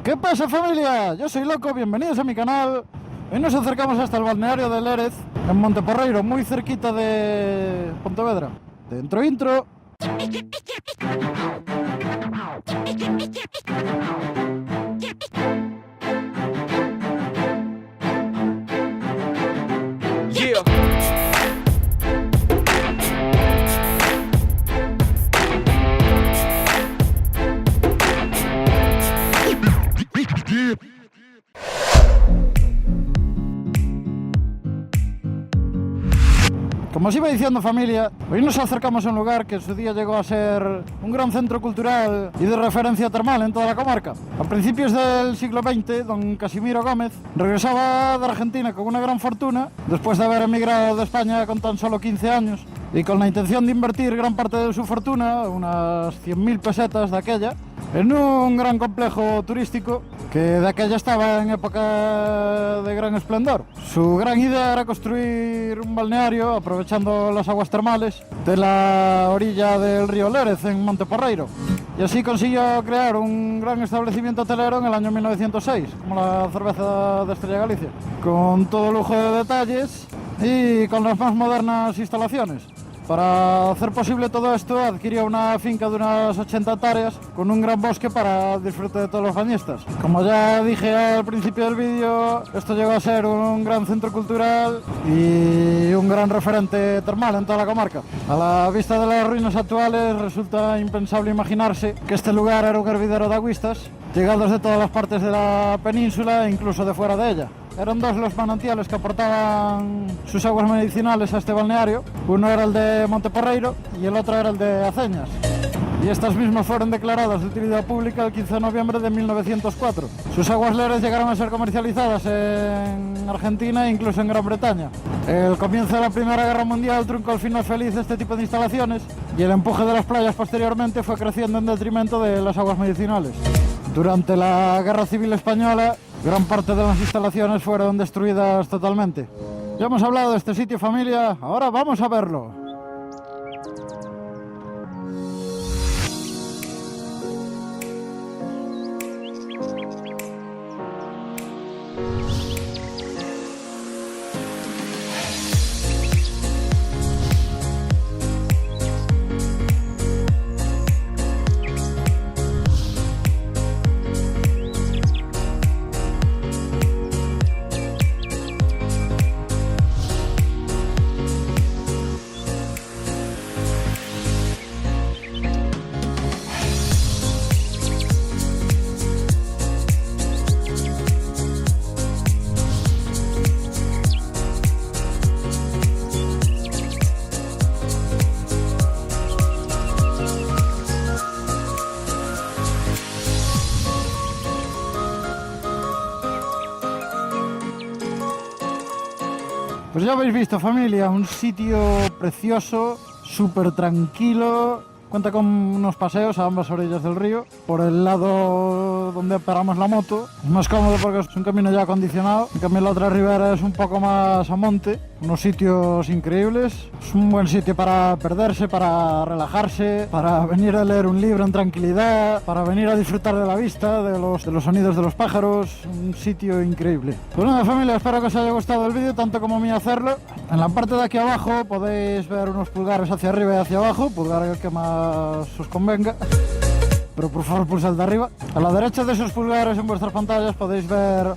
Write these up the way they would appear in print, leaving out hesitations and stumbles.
¿Qué pasa, familia? Yo soy Loco, bienvenidos a mi canal. Hoy nos acercamos hasta el balneario de Lérez, en Monteporreiro, muy cerquita de Pontevedra. Dentro intro. Yeah. Como os iba diciendo, familia, hoy nos acercamos a un lugar que en su día llegó a ser un gran centro cultural y de referencia termal en toda la comarca. A principios del siglo XX, don Casimiro Gómez regresaba de Argentina con una gran fortuna, después de haber emigrado de España con tan solo 15 años, y con la intención de invertir gran parte de su fortuna, unas 100.000 pesetas de aquella, en un gran complejo turístico que de aquella estaba en época de gran esplendor. Su gran idea era construir un balneario aprovechando las aguas termales de la orilla del río Lérez en Monteporreiro. Y así consiguió crear un gran establecimiento hotelero en el año 1906, como la cerveza de Estrella Galicia, con todo lujo de detalles y con las más modernas instalaciones. Para hacer posible todo esto, adquirió una finca de unas 80 hectáreas con un gran bosque para disfrute de todos los bañistas. Como ya dije al principio del vídeo, esto llegó a ser un gran centro cultural y un gran referente termal en toda la comarca. A la vista de las ruinas actuales, resulta impensable imaginarse que este lugar era un hervidero de agüistas, llegados de todas las partes de la península e incluso de fuera de ella. Eran dos los manantiales que aportaban sus aguas medicinales a este balneario. Uno era el de Monteporreiro y el otro era el de Aceñas. Y estas mismas fueron declaradas de utilidad pública el 15 de noviembre de 1904. Sus aguas Lérez llegaron a ser comercializadas en Argentina e incluso en Gran Bretaña. El comienzo de la Primera Guerra Mundial truncó el final feliz de este tipo de instalaciones y el empuje de las playas posteriormente fue creciendo en detrimento de las aguas medicinales. Durante la Guerra Civil Española, gran parte de las instalaciones fueron destruidas totalmente. Ya hemos hablado de este sitio, familia, ahora vamos a verlo. Pues ya habéis visto, familia, un sitio precioso, súper tranquilo. Cuenta con unos paseos a ambas orillas del río. Por el lado donde paramos la moto es más cómodo porque es un camino ya acondicionado. En cambio la otra ribera es un poco más a monte. Unos sitios increíbles. Es un buen sitio para perderse, para relajarse, para venir a leer un libro en tranquilidad, para venir a disfrutar de la vista, de los sonidos de los pájaros. Un sitio increíble. Pues nada, familia, espero que os haya gustado el vídeo tanto como a mí hacerlo. En la parte de aquí abajo podéis ver unos pulgares hacia arriba y hacia abajo, pulgar que más os convenga, pero por favor pulsad de arriba. A la derecha de esos pulgares en vuestras pantallas podéis ver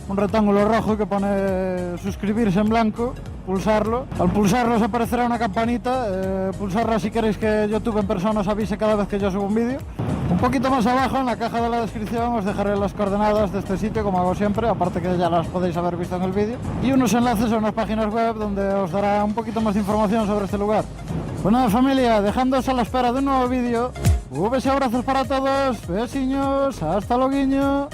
un rectángulo rojo que pone suscribirse en blanco. Pulsarlo. Al pulsarlo os aparecerá una campanita, pulsarla si queréis que YouTube en persona os avise cada vez que yo subo un vídeo. Un poquito más abajo en la caja de la descripción os dejaré las coordenadas de este sitio, como hago siempre, aparte que ya las podéis haber visto en el vídeo, y unos enlaces a unas páginas web donde os dará un poquito más de información sobre este lugar. Pues nada, familia, dejándoos a la espera de un nuevo vídeo. Un beso y abrazos para todos, besiños, hasta luego.